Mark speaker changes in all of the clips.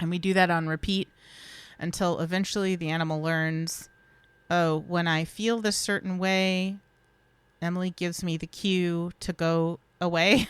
Speaker 1: And we do that on repeat until eventually the animal learns, oh, when I feel this certain way, Emily gives me the cue to go away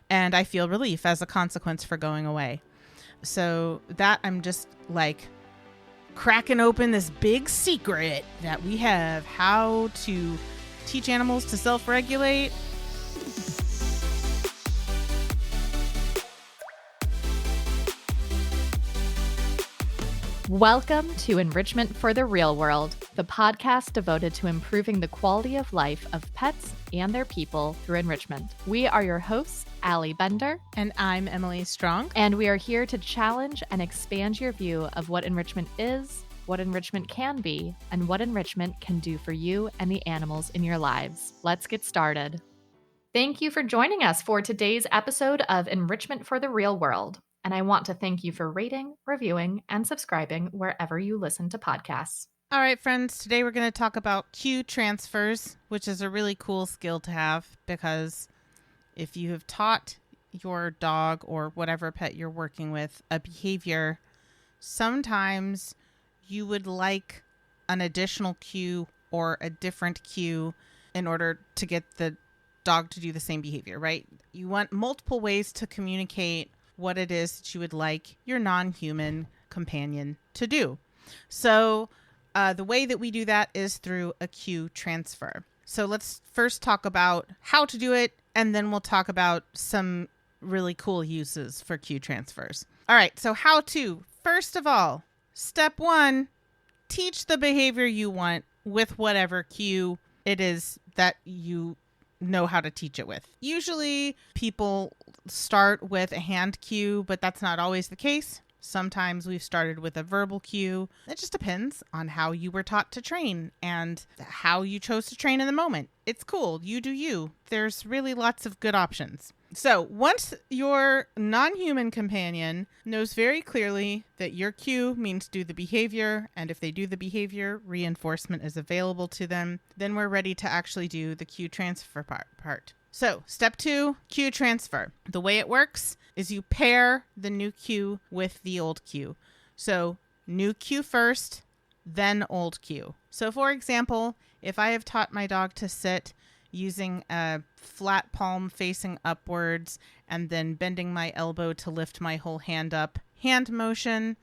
Speaker 1: and I feel relief as a consequence for going away. So that I'm just like cracking open this big secret that we have, how to teach animals to self-regulate.
Speaker 2: Welcome to Enrichment for the Real World, the podcast devoted to improving the quality of life of pets and their people through enrichment. We are your hosts, Allie Bender.
Speaker 1: And I'm Emily Strong.
Speaker 2: And we are here to challenge and expand your view of what enrichment is, what enrichment can be, and what enrichment can do for you and the animals in your lives. Let's get started. Thank you for joining us for today's episode of Enrichment for the Real World. And I want to thank you for rating, reviewing, and subscribing wherever you listen to podcasts.
Speaker 1: All right, friends, today we're going to talk about cue transfers, which is a really cool skill to have because if you have taught your dog or whatever pet you're working with a behavior, sometimes you would like an additional cue or a different cue in order to get the dog to do the same behavior, right? You want multiple ways to communicate what it is that you would like your non-human companion to do. So the way that we do that is through a cue transfer. So let's first talk about how to do it, and then we'll talk about some really cool uses for cue transfers. All right, so how to. First of all, step one, teach the behavior you want with whatever cue it is that you know how to teach it with. Usually people start with a hand cue, but that's not always the case. Sometimes we've started with a verbal cue. It just depends on how you were taught to train and how you chose to train in the moment. It's cool. You do you. There's really lots of good options. So once your non-human companion knows very clearly that your cue means do the behavior, and if they do the behavior, reinforcement is available to them, then we're ready to actually do the cue transfer part. So step two, cue transfer. The way it works is you pair the new cue with the old cue. So new cue first, then old cue. So for example, if I have taught my dog to sit using a flat palm facing upwards and then bending my elbow to lift my whole hand up, hand motion,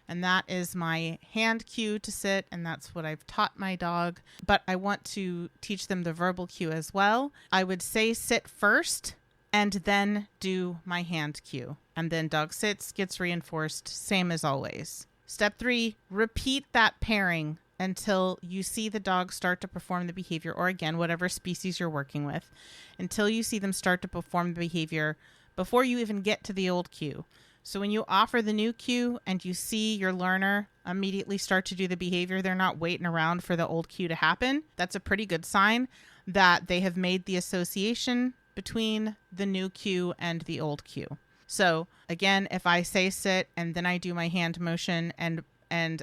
Speaker 1: and that is my hand cue to sit, and that's what I've taught my dog. But I want to teach them the verbal cue as well. I would say sit first and then do my hand cue. And then dog sits, gets reinforced, same as always. Step three, repeat that pairing until you see the dog start to perform the behavior, or again, whatever species you're working with, until you see them start to perform the behavior before you even get to the old cue. So when you offer the new cue and you see your learner immediately start to do the behavior, they're not waiting around for the old cue to happen. That's a pretty good sign that they have made the association between the new cue and the old cue. So again, if I say sit and then I do my hand motion and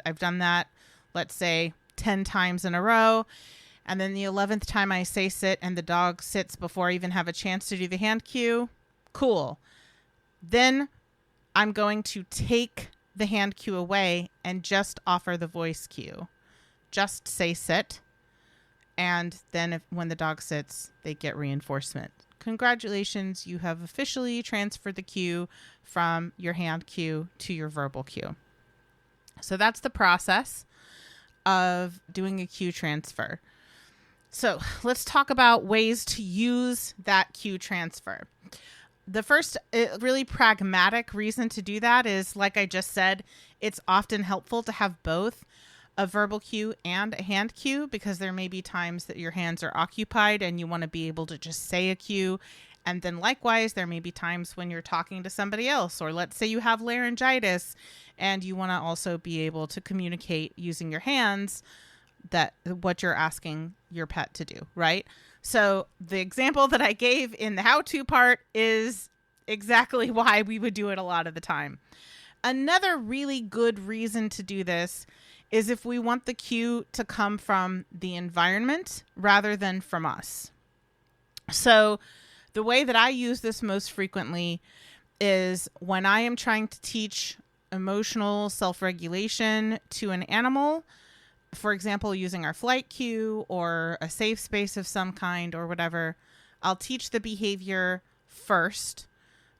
Speaker 1: I've done that, let's say 10 times in a row, and then the 11th time I say sit and the dog sits before I even have a chance to do the hand cue, cool. Then I'm going to take the hand cue away and just offer the voice cue. Just say sit, and then when the dog sits, they get reinforcement. Congratulations, you have officially transferred the cue from your hand cue to your verbal cue. So that's the process of doing a cue transfer. So let's talk about ways to use that cue transfer. The first really pragmatic reason to do that is, like I just said, it's often helpful to have both a verbal cue and a hand cue, because there may be times that your hands are occupied and you want to be able to just say a cue. And then likewise, there may be times when you're talking to somebody else, or let's say you have laryngitis and you want to also be able to communicate using your hands that what you're asking your pet to do, right? So the example that I gave in the how-to part is exactly why we would do it a lot of the time. Another really good reason to do this is if we want the cue to come from the environment rather than from us. So the way that I use this most frequently is when I am trying to teach emotional self-regulation to an animal, for example, using our flight cue or a safe space of some kind or whatever, I'll teach the behavior first.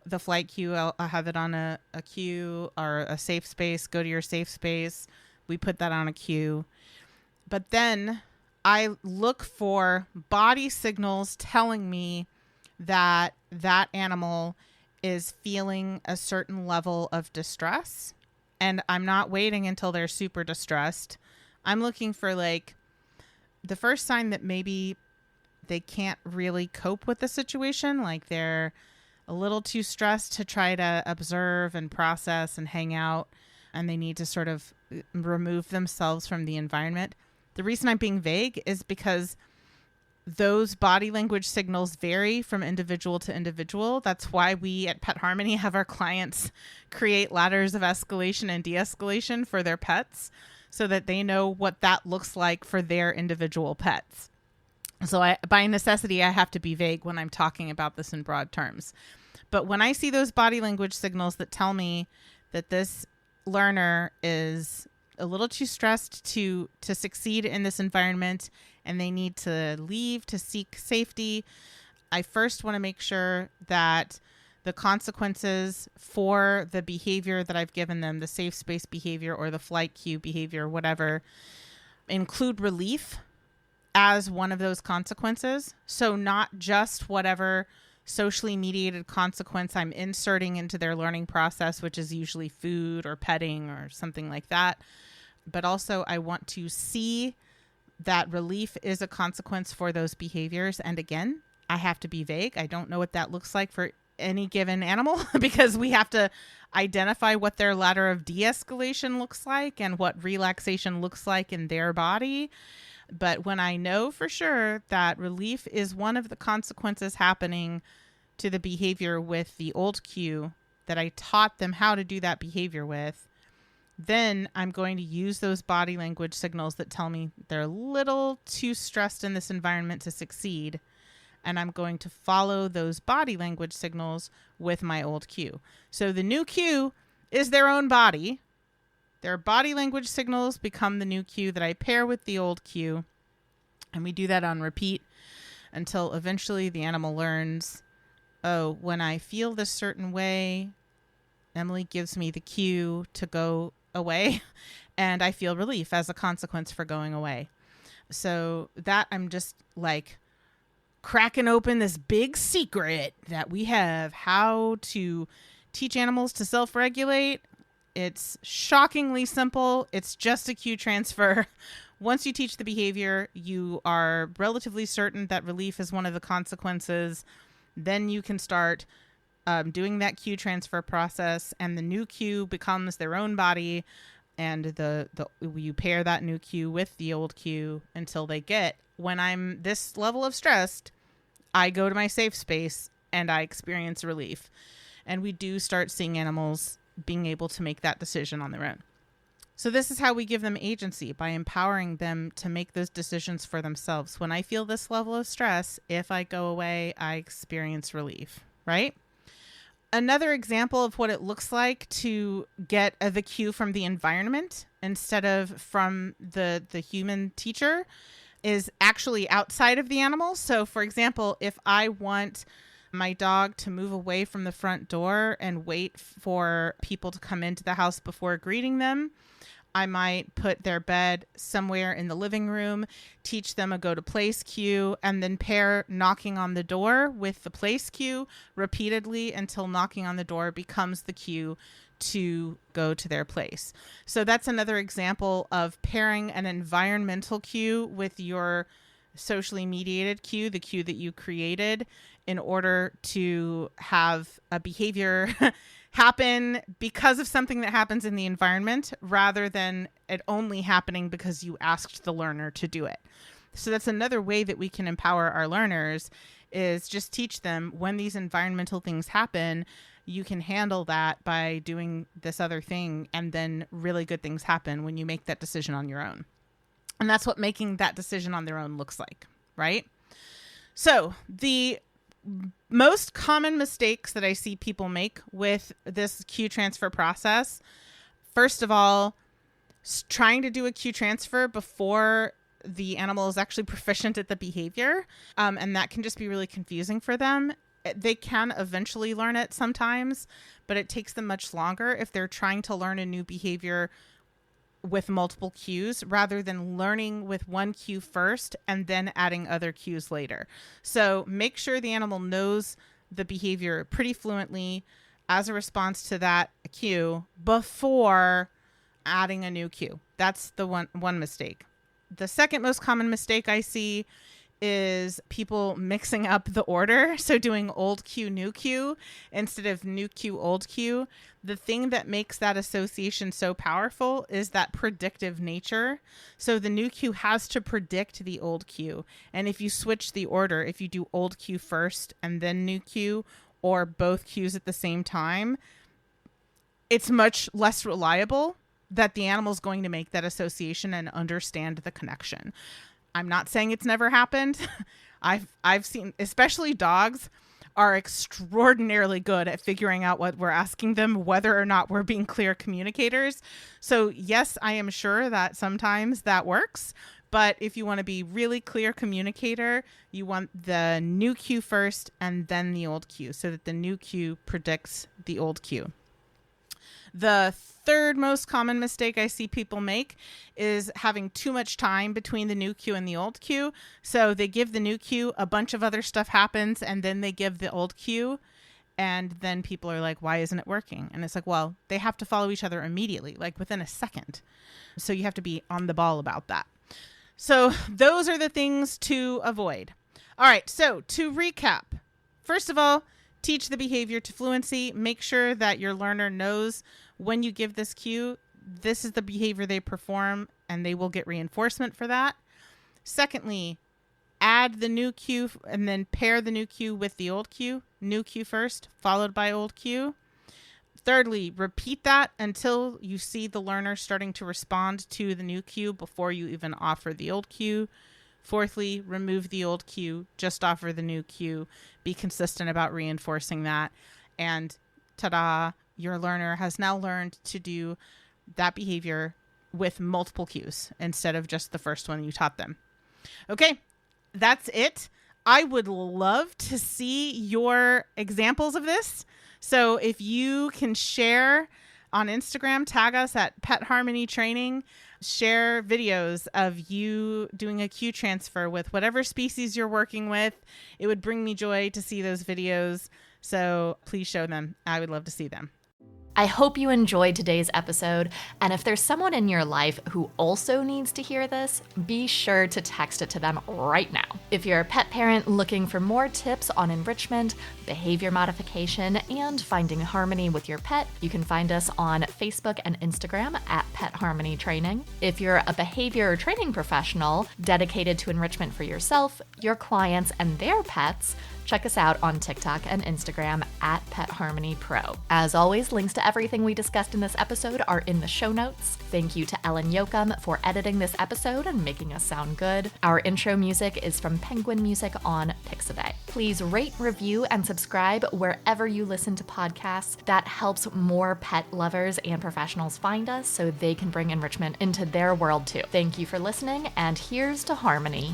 Speaker 1: The flight cue, I'll have it on a cue or a safe space. Go to your safe space. We put that on a cue. But then I look for body signals telling me that that animal is feeling a certain level of distress. And I'm not waiting until they're super distressed. I'm looking for like the first sign that maybe they can't really cope with the situation. Like they're a little too stressed to try to observe and process and hang out. And they need to sort of remove themselves from the environment. The reason I'm being vague is because those body language signals vary from individual to individual. That's why we at Pet Harmony have our clients create ladders of escalation and de-escalation for their pets so that they know what that looks like for their individual pets. So by necessity, I have to be vague when I'm talking about this in broad terms. But when I see those body language signals that tell me that this learner is a little too stressed to succeed in this environment and they need to leave to seek safety, I first want to make sure that the consequences for the behavior that I've given them, the safe space behavior or the flight cue behavior, whatever, include relief as one of those consequences. So not just whatever socially mediated consequence I'm inserting into their learning process, which is usually food or petting or something like that. But also I want to see that relief is a consequence for those behaviors. And again, I have to be vague. I don't know what that looks like for any given animal because we have to identify what their ladder of de-escalation looks like and what relaxation looks like in their body. But when I know for sure that relief is one of the consequences happening to the behavior with the old cue that I taught them how to do that behavior with, then I'm going to use those body language signals that tell me they're a little too stressed in this environment to succeed. And I'm going to follow those body language signals with my old cue. So the new cue is their own body. Their body language signals become the new cue that I pair with the old cue. And we do that on repeat until eventually the animal learns, oh, when I feel this certain way, Emily gives me the cue to go away and I feel relief as a consequence for going away. So that I'm just like cracking open this big secret that we have, how to teach animals to self-regulate. It's shockingly simple. It's just a cue transfer. Once you teach the behavior, you are relatively certain that relief is one of the consequences. Then you can start doing that cue transfer process, and the new cue becomes their own body, and you pair that new cue with the old cue until they get, when I'm this level of stressed, I go to my safe space and I experience relief. And we do start seeing animals being able to make that decision on their own. So this is how we give them agency, by empowering them to make those decisions for themselves. When I feel this level of stress, if I go away, I experience relief, right? Another example of what it looks like to get the cue from the environment instead of from the human teacher is actually outside of the animal. So for example, if I want my dog to move away from the front door and wait for people to come into the house before greeting them, I might put their bed somewhere in the living room, teach them a go to place cue, and then pair knocking on the door with the place cue repeatedly until knocking on the door becomes the cue to go to their place. So that's another example of pairing an environmental cue with your socially mediated cue, the cue that you created, in order to have a behavior happen because of something that happens in the environment rather than it only happening because you asked the learner to do it. So that's another way that we can empower our learners, is just teach them when these environmental things happen, you can handle that by doing this other thing, and then really good things happen when you make that decision on your own. And that's what making that decision on their own looks like, right? So the most common mistakes that I see people make with this cue transfer process First of all, trying to do a cue transfer before the animal is actually proficient at the behavior, and that can just be really confusing for them. They can eventually learn it sometimes, but it takes them much longer if they're trying to learn a new behavior with multiple cues rather than learning with one cue first and then adding other cues later. So make sure the animal knows the behavior pretty fluently as a response to that cue before adding a new cue. That's the one mistake. The second most common mistake I see is people mixing up the order. So doing old cue, new cue instead of new cue, old cue. The thing that makes that association so powerful is that predictive nature. So the new cue has to predict the old cue. And if you switch the order, if you do old cue first and then new cue, or both cues at the same time, it's much less reliable that the animal's going to make that association and understand the connection. I'm not saying it's never happened. I've seen, especially dogs are extraordinarily good at figuring out what we're asking them, whether or not we're being clear communicators. So yes, I am sure that sometimes that works. But if you want to be really clear communicator, you want the new cue first and then the old cue so that the new cue predicts the old cue. The third most common mistake I see people make is having too much time between the new cue and the old cue. So they give the new cue, a bunch of other stuff happens, and then they give the old cue. And then people are like, why isn't it working? And it's like, well, they have to follow each other immediately, like within a second. So you have to be on the ball about that. So those are the things to avoid. All right. So to recap, first of all, teach the behavior to fluency. Make sure that your learner knows when you give this cue, this is the behavior they perform, and they will get reinforcement for that. Secondly, add the new cue and then pair the new cue with the old cue. New cue first, followed by old cue. Thirdly, repeat that until you see the learner starting to respond to the new cue before you even offer the old cue. Fourthly, remove the old cue, just offer the new cue. Be consistent about reinforcing that. And ta-da, your learner has now learned to do that behavior with multiple cues instead of just the first one you taught them. Okay, that's it. I would love to see your examples of this. So if you can share on Instagram, tag us at Pet Harmony Training. Share videos of you doing a cue transfer with whatever species you're working with. It would bring me joy to see those videos. So please show them. I would love to see them.
Speaker 2: I hope you enjoyed today's episode, and if there's someone in your life who also needs to hear this, be sure to text it to them right now. If you're a pet parent looking for more tips on enrichment, behavior modification, and finding harmony with your pet, you can find us on Facebook and Instagram at Pet Harmony Training. If you're a behavior training professional dedicated to enrichment for yourself, your clients, and their pets, check us out on TikTok and Instagram at Pet Harmony Pro. As always, links to everything we discussed in this episode are in the show notes. Thank you to Ellen Yoakum for editing this episode and making us sound good. Our intro music is from Penguin Music on Pixabay. Please rate, review, and subscribe wherever you listen to podcasts. That helps more pet lovers and professionals find us so they can bring enrichment into their world too. Thank you for listening, and here's to harmony.